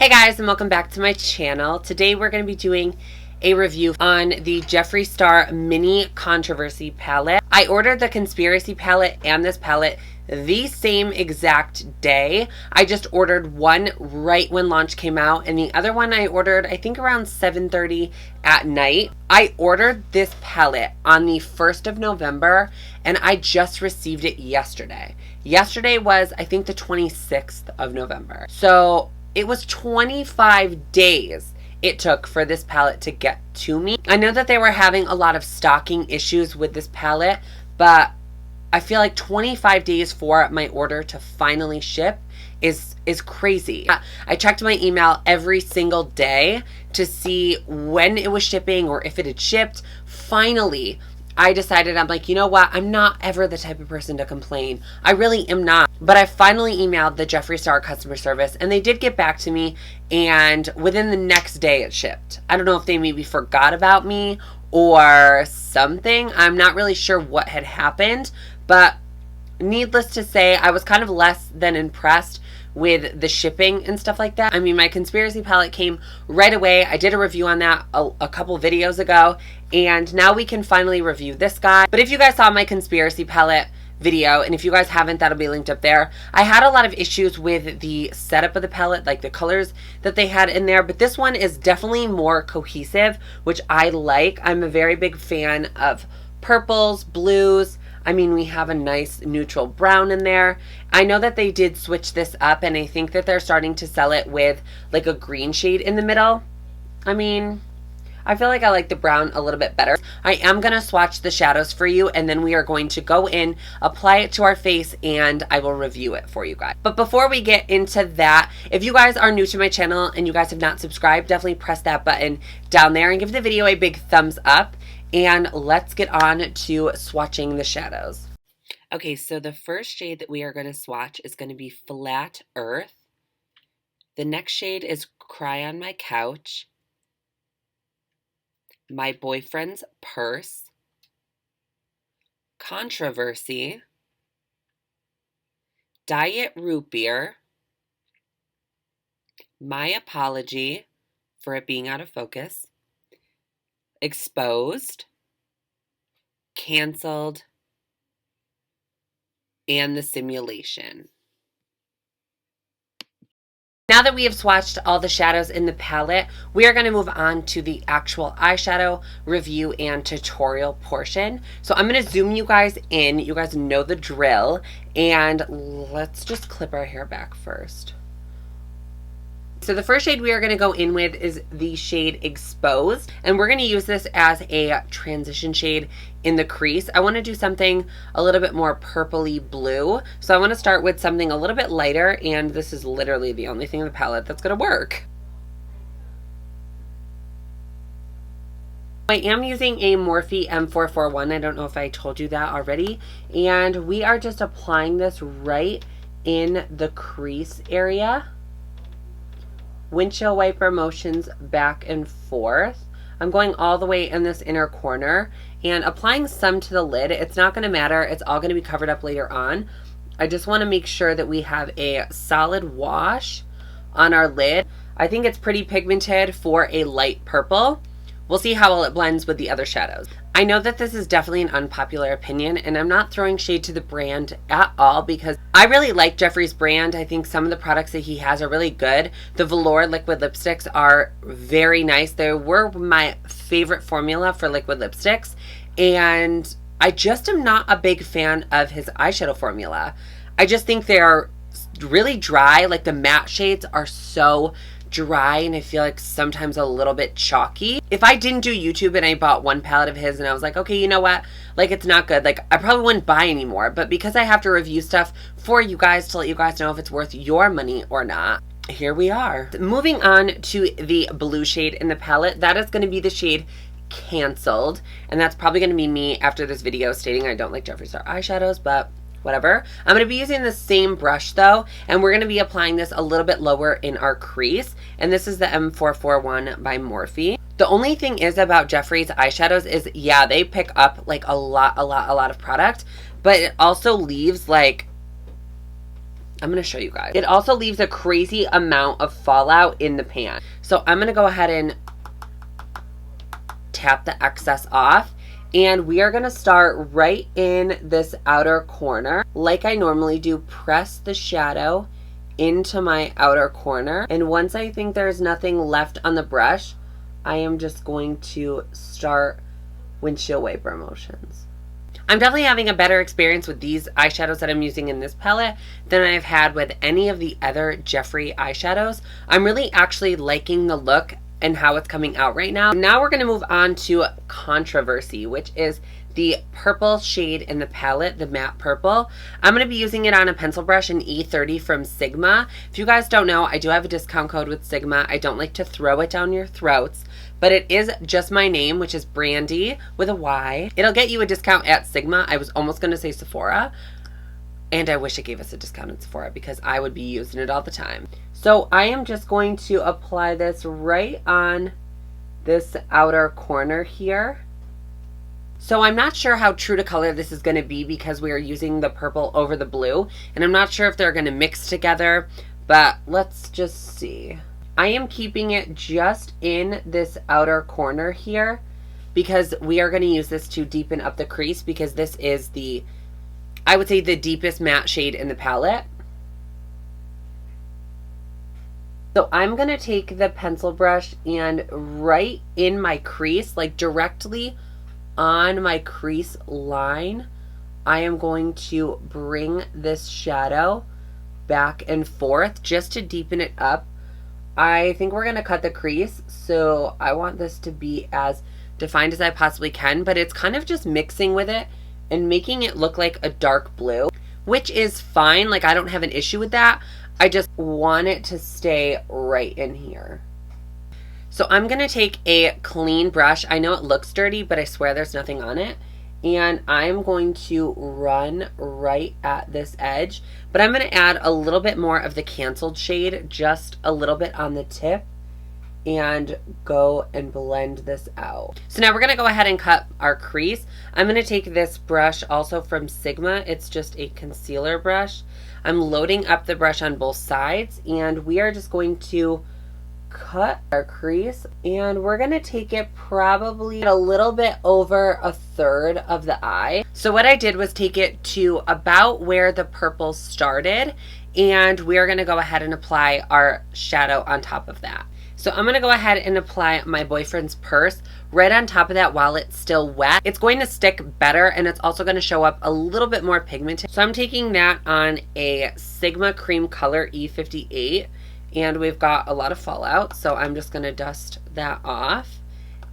Hey guys, and welcome back to my channel. Today we're going to be doing a review on the Jeffree Star Mini Controversy palette. I ordered the Conspiracy palette and this palette the same exact day. I just ordered one right when launch came out, and the other one I ordered I think around 7:30 at night. I ordered this palette on the 1st of November and I just received it yesterday. Yesterday was I think the 26th of November. So it was 25 days it took for this palette to get to me. I know that they were having a lot of stocking issues with this palette, but I feel like 25 days for my order to finally ship is crazy. I checked my email every single day to see when it was shipping or if it had shipped. Finally, I decided, I'm like, you know what? I'm not ever the type of person to complain. I really am not. But I finally emailed the Jeffree Star customer service and they did get back to me, and within the next day it shipped. I don't know if they maybe forgot about me or something. I'm not really sure what had happened, but needless to say, I was kind of less than impressed with the shipping and stuff like that. I mean, my Conspiracy palette came right away. I did a review on that a couple videos ago, and now we can finally review this guy. But if you guys saw my Conspiracy palette video, and if you guys haven't, that'll be linked up there. I had a lot of issues with the setup of the palette, like the colors that they had in there, but this one is definitely more cohesive, which I like. I'm a very big fan of purples, blues. I mean, we have a nice neutral brown in there. I know that they did switch this up, and I think that they're starting to sell it with like a green shade in the middle. I mean, I feel like I like the brown a little bit better. I am going to swatch the shadows for you, and then we are going to go in, apply it to our face, and I will review it for you guys. But before we get into that, if you guys are new to my channel and you guys have not subscribed, definitely press that button down there and give the video a big thumbs up. And let's get on to swatching the shadows. Okay, so the first shade that we are going to swatch is going to be Flat Earth. The next shade is Cry on My Couch, My Boyfriend's Purse, Controversy, Diet Root Beer, My Apology for it being out of focus, Exposed, Canceled, and The Simulation. Now that we have swatched all the shadows in the palette, we are going to move on to the actual eyeshadow review and tutorial portion. So I'm going to zoom you guys in. You guys know the drill. And let's just clip our hair back first. So the first shade we are going to go in with is the shade Exposed, and we're going to use this as a transition shade in the crease. I want to do something a little bit more purpley blue, so I want to start with something a little bit lighter, and this is literally the only thing in the palette that's going to work. I am using a Morphe M441. I don't know if I told you that already, and we are just applying this right in the crease area. Windshield wiper motions back and forth. I'm going all the way in this inner corner and applying some to the lid. It's not going to matter. It's all going to be covered up later on. I just want to make sure that we have a solid wash on our lid. I think it's pretty pigmented for a light purple. We'll see how well it blends with the other shadows. I know that this is definitely an unpopular opinion, and I'm not throwing shade to the brand at all because I really like Jeffree's brand. I think some of the products that he has are really good. The velour liquid lipsticks are very nice. They were my favorite formula for liquid lipsticks, and I just am not a big fan of his eyeshadow formula. I just think they're really dry. Like the matte shades are so dry, and I feel like sometimes a little bit chalky. If I didn't do YouTube and I bought one palette of his and I was like, okay, you know what, like it's not good, like I probably wouldn't buy anymore. But because I have to review stuff for you guys to let you guys know if it's worth your money or not, here we are. Moving on to the blue shade in the palette, that is going to be the shade Canceled, and that's probably going to be me after this video stating I don't like Jeffree Star eyeshadows, but whatever. I'm going to be using the same brush though, and we're going to be applying this a little bit lower in our crease, and this is the M441 by Morphe. The only thing is about Jeffree's eyeshadows is, yeah, they pick up like a lot of product, but it also leaves like I'm going to show you guys. It also leaves a crazy amount of fallout in the pan. So I'm going to go ahead and tap the excess off. And we are going to start right in this outer corner. Like I normally do, press the shadow into my outer corner. And once I think there's nothing left on the brush, I am just going to start windshield wiper motions. I'm definitely having a better experience with these eyeshadows that I'm using in this palette than I've had with any of the other Jeffree eyeshadows. I'm really actually liking the look and how it's coming out right now. Now we're going to move on to Controversy, which is the purple shade in the palette, the matte purple. I'm going to be using it on a pencil brush in E30 from Sigma. If you guys don't know, I do have a discount code with Sigma. I don't like to throw it down your throats, but it is just my name, which is Brandy with a Y. It'll get you a discount at Sigma. I was almost going to say Sephora, and I wish it gave us a discount at Sephora because I would be using it all the time. So I am just going to apply this right on this outer corner here. So I'm not sure how true to color this is going to be because we are using the purple over the blue, and I'm not sure if they're going to mix together, but let's just see. I am keeping it just in this outer corner here because we are going to use this to deepen up the crease because this is the, I would say, the deepest matte shade in the palette. So I'm going to take the pencil brush and right in my crease, like directly on my crease line, I am going to bring this shadow back and forth just to deepen it up. I think we're going to cut the crease, so I want this to be as defined as I possibly can, but it's kind of just mixing with it and making it look like a dark blue, which is fine. Like, I don't have an issue with that. I just want it to stay right in here. So I'm going to take a clean brush. I know it looks dirty, but I swear there's nothing on it. And I'm going to run right at this edge. But I'm going to add a little bit more of the canceled shade, just a little bit on the tip, and go and blend this out. So now we're going to go ahead and cut our crease. I'm going to take this brush also from Sigma. It's just a concealer brush. I'm loading up the brush on both sides, and we are just going to cut our crease, and we're going to take it probably a little bit over a third of the eye. So what I did was take it to about where the purple started, and we are going to go ahead and apply our shadow on top of that. So I'm going to go ahead and apply my boyfriend's purse right on top of that while it's still wet. It's going to stick better, and it's also going to show up a little bit more pigmented. So I'm taking that on a Sigma Cream Color E58, and we've got a lot of fallout, so I'm just going to dust that off.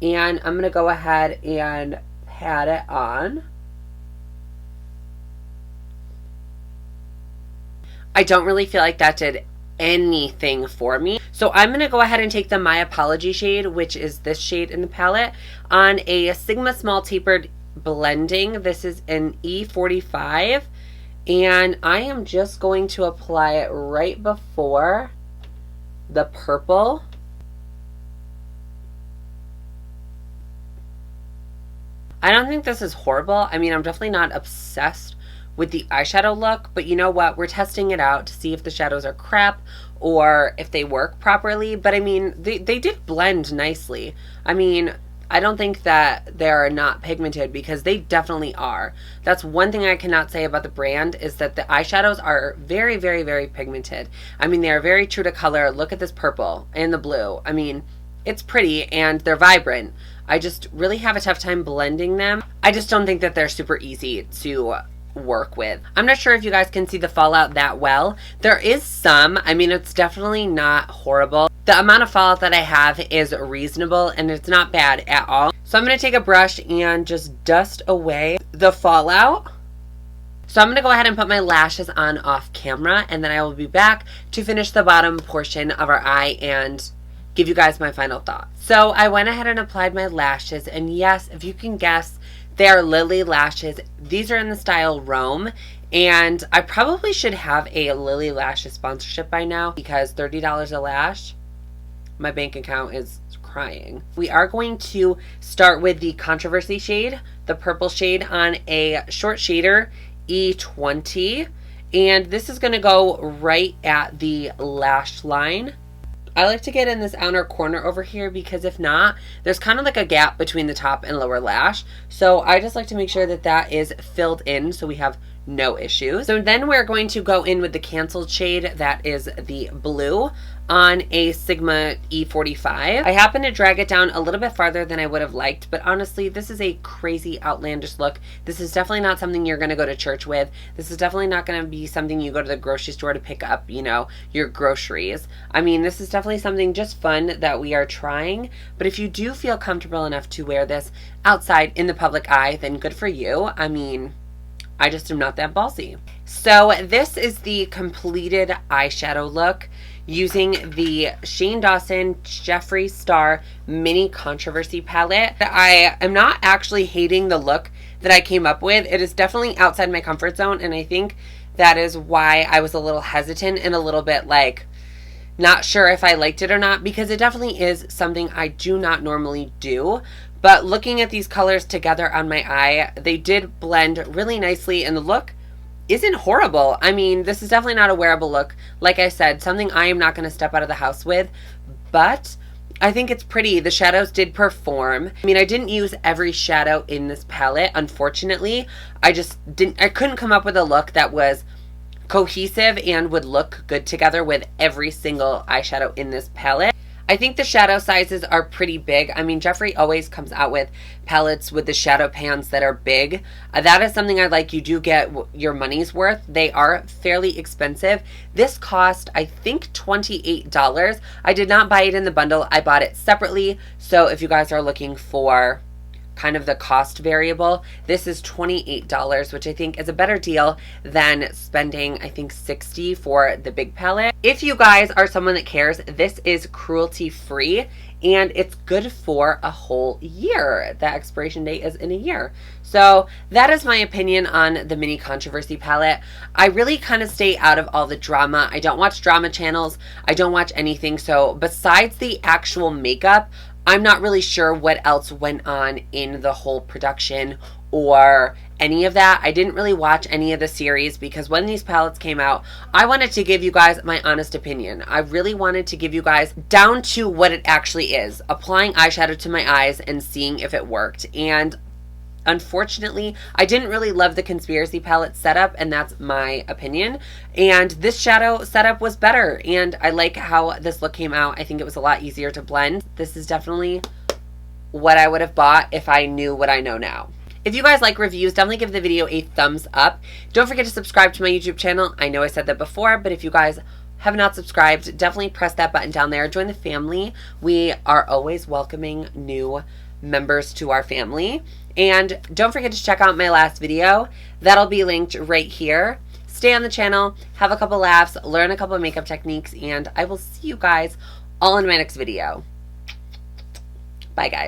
And I'm going to go ahead and pat it on. I don't really feel like that did anything for me. So I'm going to go ahead and take the My Apology shade, which is this shade in the palette, on a Sigma Small Tapered Blending. This is an E45, and I am just going to apply it right before the purple. I don't think this is horrible. I mean, I'm definitely not obsessed with the eyeshadow look, but you know what? We're testing it out to see if the shadows are crap or if they work properly. But I mean, they did blend nicely. I mean, I don't think that they're not pigmented because they definitely are. That's one thing I cannot say about the brand is that the eyeshadows are very, very, very pigmented. I mean, they are very true to color. Look at this purple and the blue. I mean, it's pretty and they're vibrant. I just really have a tough time blending them. I just don't think that they're super easy to work with. I'm not sure if you guys can see the fallout that well. There is some. I mean, it's definitely not horrible. The amount of fallout that I have is reasonable and it's not bad at all. So I'm going to take a brush and just dust away the fallout. So I'm going to go ahead and put my lashes on off camera, and then I will be back to finish the bottom portion of our eye and give you guys my final thoughts. So I went ahead and applied my lashes, and yes, if you can guess, they are Lily lashes. These are in the style Rome, and I probably should have a Lily Lashes sponsorship by now because $30 a lash, my bank account is crying. We are going to start with the Controversy shade, the purple shade, on a short shader E20, And this is going to go right at the lash line. I like to get in this outer corner over here because if not, there's kind of like a gap between the top and lower lash. So I just like to make sure that that is filled in so we have no issues. So then we're going to go in with the canceled shade that is the blue on a Sigma E45. I happen to drag it down a little bit farther than I would have liked, but honestly, this is a crazy outlandish look. This is definitely not something you're going to go to church with. This is definitely not going to be something you go to the grocery store to pick up, you know, your groceries. I mean, this is definitely something just fun that we are trying, but if you do feel comfortable enough to wear this outside in the public eye, then good for you. I mean, I just am not that ballsy. So this is the completed eyeshadow look using the Shane Dawson Jeffree Star Mini Controversy Palette. I am not actually hating the look that I came up with. It is definitely outside my comfort zone, and I think that is why I was a little hesitant and a little bit like not sure if I liked it or not, because it definitely is something I do not normally do. But looking at these colors together on my eye, they did blend really nicely, and the look isn't horrible. I mean, this is definitely not a wearable look. Like I said, something I am not going to step out of the house with, but I think it's pretty. The shadows did perform. I mean, I didn't use every shadow in this palette, unfortunately. I couldn't come up with a look that was cohesive and would look good together with every single eyeshadow in this palette. I think the shadow sizes are pretty big. I mean, Jeffree always comes out with palettes with the shadow pans that are big. That is something I like. You do get your money's worth. They are fairly expensive. This cost, I think, $28. I did not buy it in the bundle. I bought it separately. So if you guys are looking for kind of the cost variable, this is $28, which I think is a better deal than spending, I think, $60 for the big palette. If you guys are someone that cares, this is cruelty free and it's good for a whole year. The expiration date is in a year. So that is my opinion on the Mini Controversy palette. I really kind of stay out of all the drama. I don't watch drama channels. I don't watch anything. So besides the actual makeup, I'm not really sure what else went on in the whole production or any of that. I didn't really watch any of the series because when these palettes came out, I wanted to give you guys my honest opinion. I really wanted to give you guys down to what it actually is, applying eyeshadow to my eyes and seeing if it worked. And unfortunately, I didn't really love the Conspiracy palette setup, and that's my opinion. And this shadow setup was better, and I like how this look came out. I think it was a lot easier to blend. This is definitely what I would have bought if I knew what I know now. If you guys like reviews, definitely give the video a thumbs up. Don't forget to subscribe to my YouTube channel. I know I said that before, but if you guys have not subscribed, definitely press that button down there. Join the family. We are always welcoming new members to our family. And don't forget to check out my last video. That'll be linked right here. Stay on the channel, have a couple laughs, learn a couple of makeup techniques, and I will see you guys all in my next video. Bye, guys.